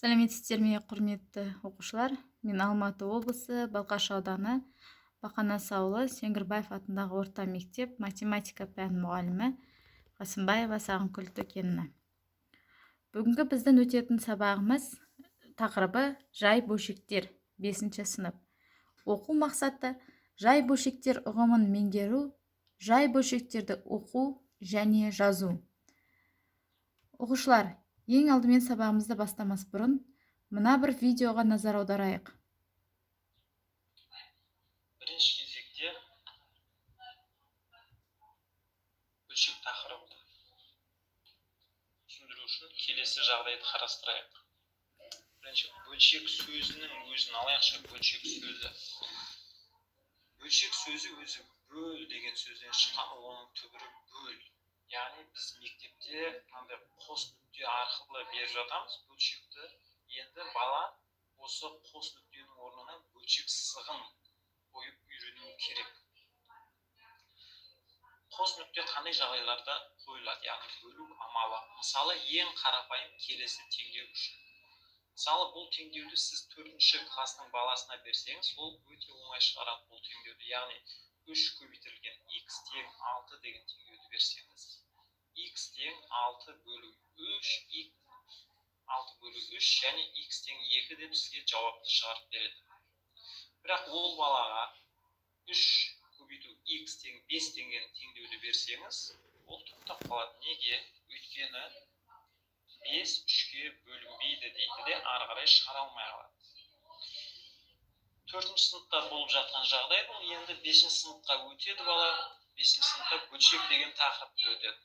Сәлеметсіздер ме, құрметті оқушылар? Мен Алматы облысы Балқаш ауданы Бақанас ауылы Сеңгірбаев атындағы орта мектеп математика пән мұғалімі Қасымбаева Сағынкүл Төкенова. Бүгінгі біздің өтетін сабағымыз тақырыбы жай бөлшектер, 5 сынып. Оқу мақсаты жай бөлшектер ұғымын меңгеру, жай бөлшектерді оқу және жазу. Оқушылар, ең алдымен сабағымызды бастамас бұрын мына бір видеоға назар аударайық. Бірінші кезекте бөлшек тақырыбын түсіндіру үшін келесі жағдайды қарастырайық. Бірінші бөлшек сөзінің өзін алайықшы. Бөлшек сөзі. Бөлшек сөзі өзі бөл деген сөзден шыққан, оның түбірі бөл. Яғни біз мектепте мынандай қос нүкте арқылы беріп жатамыз бөлшекті. Енді бала осы қос нүктенің орнына бөлшек сызығын қойып үйренуі керек. Қос нүкте қандай жағдайларда қойылады, яғни бөлу амалы. Мысалы, ең қарапайым келесі теңдеу үшін. Мысалы, бұл теңдеуді сіз 4-ші кластың баласына берсеңіз, ол өте оңай шығарады бұл теңдеуді. Яғни 3 көбейтілген x тең 6 деген теңдеуді берсеңіз, x тең 6 бөлу 3, 6 бөлу 3 және x тең 2 деп сізге жауапты шығарып береді. Бірақ ол балаға 3 көбейту x тең 5 деген теңдеуді берсеңіз, ол тоқтап қалады. Неге? Өйткені 5 3-ке бөлінбейді дейді де, ары қарай шығара алмай қалады. 4-ші сыныпта болып жатқан жағдай бұл. Енді 5-ші сыныпқа өтеді бала. 5-ші сыныпта бөлшек деген тақырыпты өтеді.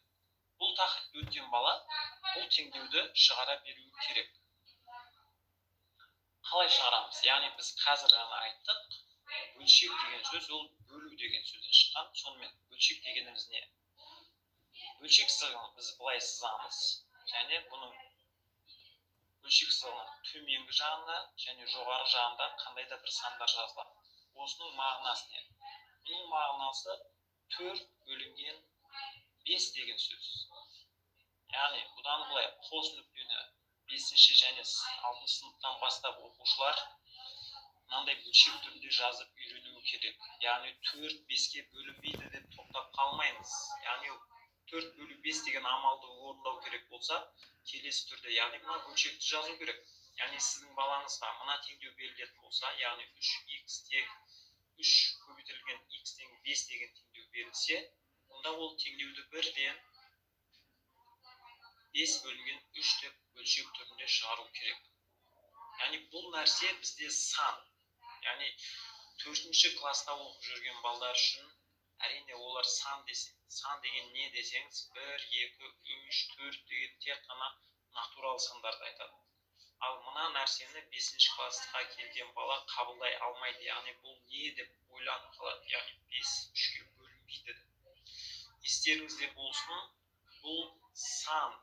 Бұл тақырыпты өткен бала бұл теңдеуді шығара беруі керек. Қалай шығарамыз? Яғни біз қазір ғана айттық, бөлшек деген сөз ол бөлу деген сөзден шыққан. Сонымен бөлшек дегеніміз не? Бөлшек сызығын біз былай сызамыз, және бұның бөлшек сызығының төменгі жағында және жоғары жағында қандай да бір сандар жазылады. Осының мағынасы не? Бұның мағынасы 4 бөлінген 5 деген сөз. Яғни бұдан былай қос нүктені 5-ші және 6-шы сыныптан бастап оқушылар мынандай бөлшек түрінде жазып үйренуі керек. Яғни 4 5-ке бөлінбейді деп тоқтап қалмаймыз. Яғни 4 бөлу 5 деген амалды орындау керек болса, келесі түрде, яғни мына бөлшекті жазу керек. Яғни сіздің балаңызға мына теңдеу берілетін болса, яғни 3x тең 3 көбейтілген x тең 5 деген теңдеу берілсе, онда ол теңдеуді бірден 5 бөлінген 3 деп бөлшек түрінде шығару керек. Яғни бұл нәрсе бізде сан. Яғни 4-ші класста оқып жүрген балдар үшін әрине олар сан десе. Сан деген не десеңіз, 1, 2, 3, 4 деген тек қана натурал сандарды айтады. Ал мына нәрсені 5-ші классқа келген бала қабылдай алмайды. Яғни бұл не деп ойланып қалады. Яғни 5 3-ке бөлінбейді. Естеріңізде болсын, бұл сан.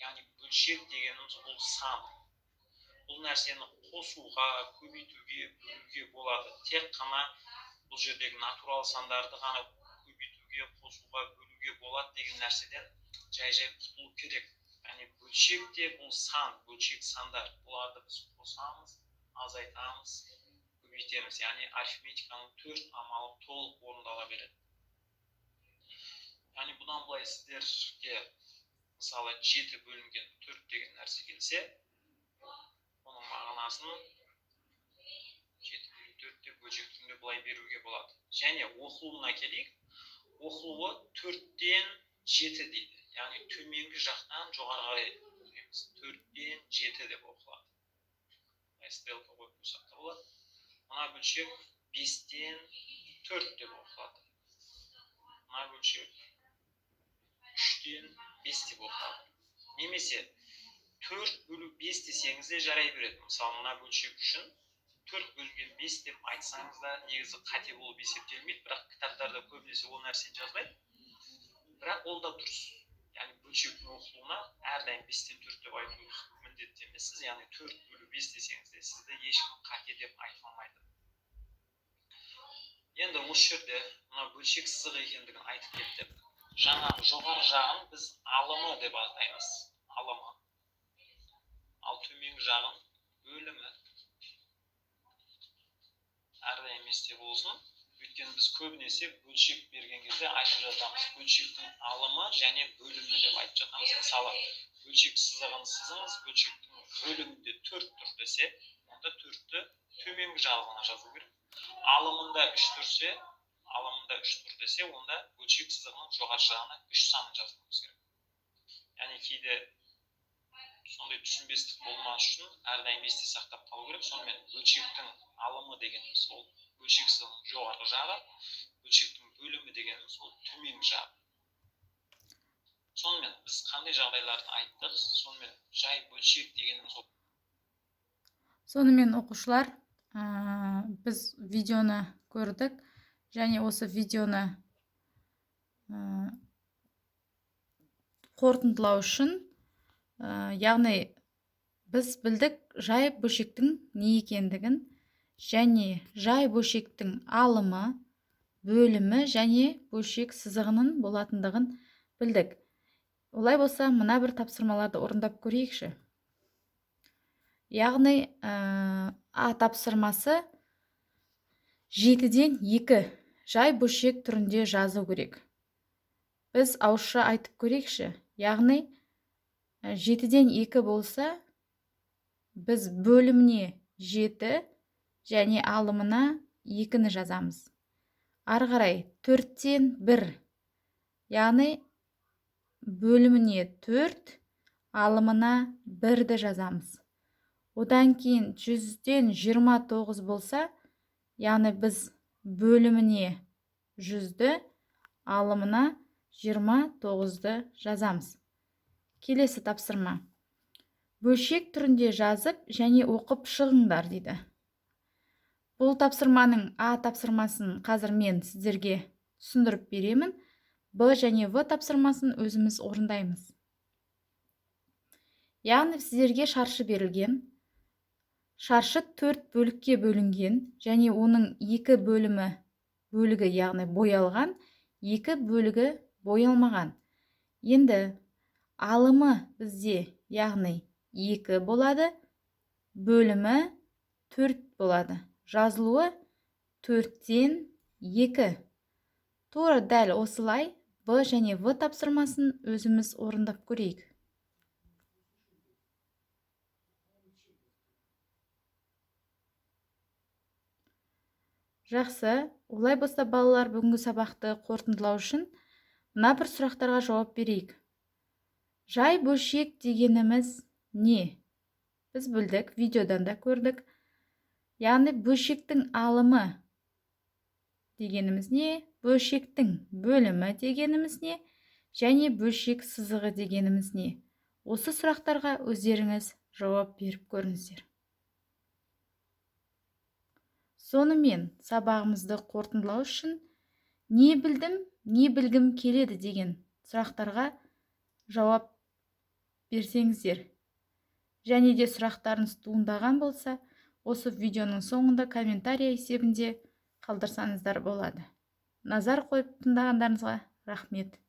Яғни бөлшек дегеніміз бұл сан. Бұл нәрсені қосуға, көбейтуге, бөлуге болады. Тек қана бұл жердегі натурал сандарды ғана көбейтуге, қосуға, бөлуге болады деген нәрседен жай-жай құтылу керек. Яғни бөлшек те бұл сан, бөлшек сандар. Бұларды біз қосамыз, азайтамыз, көбейтеміз. Яғни арифметиканың 4 амалы толық орындала береді. Яғни бұдан былай сіздерге мысалы 7 бөлінген 4 деген нәрсе келсе, оның мағынасын 7 бөлу 4 деп бөлшек түрінде былай беруге болады. Және оқылуына келейік. Оқылуы 4-тен 7 дейді. Яғни төменгі жақтан жоғары қарай оқимыз. 4-тен 7 деп оқылады. Стрелка қойып қойсақ та болады. Мына бөлшек 5-тен 4 деп оқылады. Мына бөлшек 3-тен 5 деп оқылады. Немесе 4 бөлу 5 десеңіз де жарай береді. Мысалы, мына бөлшек үшін 4 бөлінген 5 деп айтсаңыз да негізі қате болып есептелмейді, бірақ кітаптарда көбінесе ол нәрсені жазбайды. Бірақ ол да дұрыс. Яғни бөлшектің оқылуына әрдайым 5-тен 4 деп айту міндетті емессіз. Яғни 4 бөлу 5 десеңіз де сізді ешкім қате деп айта алмайды. Енді осы жерде мына бөлшек сызығы екендігін айтып кеттік. Жаңа жоғары жағын біз алымы деп атаймыз. Алымы. Ал төменгі жағын бөлімі әрдайым есте болсын. Өйткені біз көбінесе бөлшек берген кезде айтып жатамыз. Бөлшектің алымы және бөлімі деп айтып жатамыз. Мысалы, бөлшек сызығын сызыңыз, бөлшектің бөлімінде 4 тұр десе, онда 4-ті төменгі жағына жазу керек. Алымында 3 тұрсе, десе, онда бөлшек сызығының жоғары жағына 3 санын жазуымыз керек. Яғни кейде сондай түсінбестік болмас үшін әрдайым есте сақтап қалу керек. Сонымен бөлшектің алымы дегеніміз ол бөлшек сызығының жоғарғы жағы, бөлшектің бөлімі дегеніміз ол төменгі жағы. Сонымен біз қандай жағдайларды айттық? Сонымен жай бөлшек дегеніміз ол. Сонымен оқушылар, біз видеоны көрдік, және осы видеоны қорытындылау үшін, яғни біз білдік жай бөлшектің не екендігін, және жай бөлшектің алымы, бөлімі және бөлшек сызығының болатындығын білдік. Олай болса, мына бір тапсырмаларды орындап көрейікші. Яғни А тапсырмасы 7-ден 2 жай бөлшек түрінде жазу керек. Біз ауызша айтып көрейікші. Яғни 7-ден 2 болса, біз бөліміне 7 және алымына 2-ні жазамыз. Ары қарай 4-тен 1, яғни бөліміне 4, алымына 1-ді жазамыз. Одан кейін 100-ден 29 болса, яғни біз бөліміне 100-ді, алымына 29-ды жазамыз. Келесі тапсырма. Бөлшек түрінде жазып және оқып шығыңдар дейді. Бұл тапсырманың А тапсырмасын қазір мен сіздерге түсіндіріп беремін. Б және В тапсырмасын өзіміз орындаймыз. Яғни сіздерге шаршы берілген. Шаршы 4 бөлікке бөлінген және оның 2 бөлігі, яғни боялған, 2 бөлігі боялмаған. Енді алымы бізде, яғни 2 болады, бөлімі 4 болады. Жазылуы 4-тен 2. Тура дәл осылай Б және В тапсырмасын өзіміз орындап көрейік. Жақсы, олай болса балалар, бүгінгі сабақты қорытындылау үшін мына бір сұрақтарға жауап берейік. Жай бөлшек дегеніміз не? Біз білдік, видеодан да көрдік. Яғни бөлшектің алымы дегеніміз не? Бөлшектің бөлімі дегеніміз не? Және бөлшек сызығы дегеніміз не? Осы сұрақтарға өздеріңіз жауап беріп көріңіздер. Сонымен сабағымызды қорытындылау үшін не білдім, не білгім келеді деген сұрақтарға жауап берсеңіздер. Және де сұрақтарыңыз туындаған болса, осы видеоның соңында комментарий есебінде қалдырсаңыздар болады. Назар қойып тыңдағандарыңызға рахмет.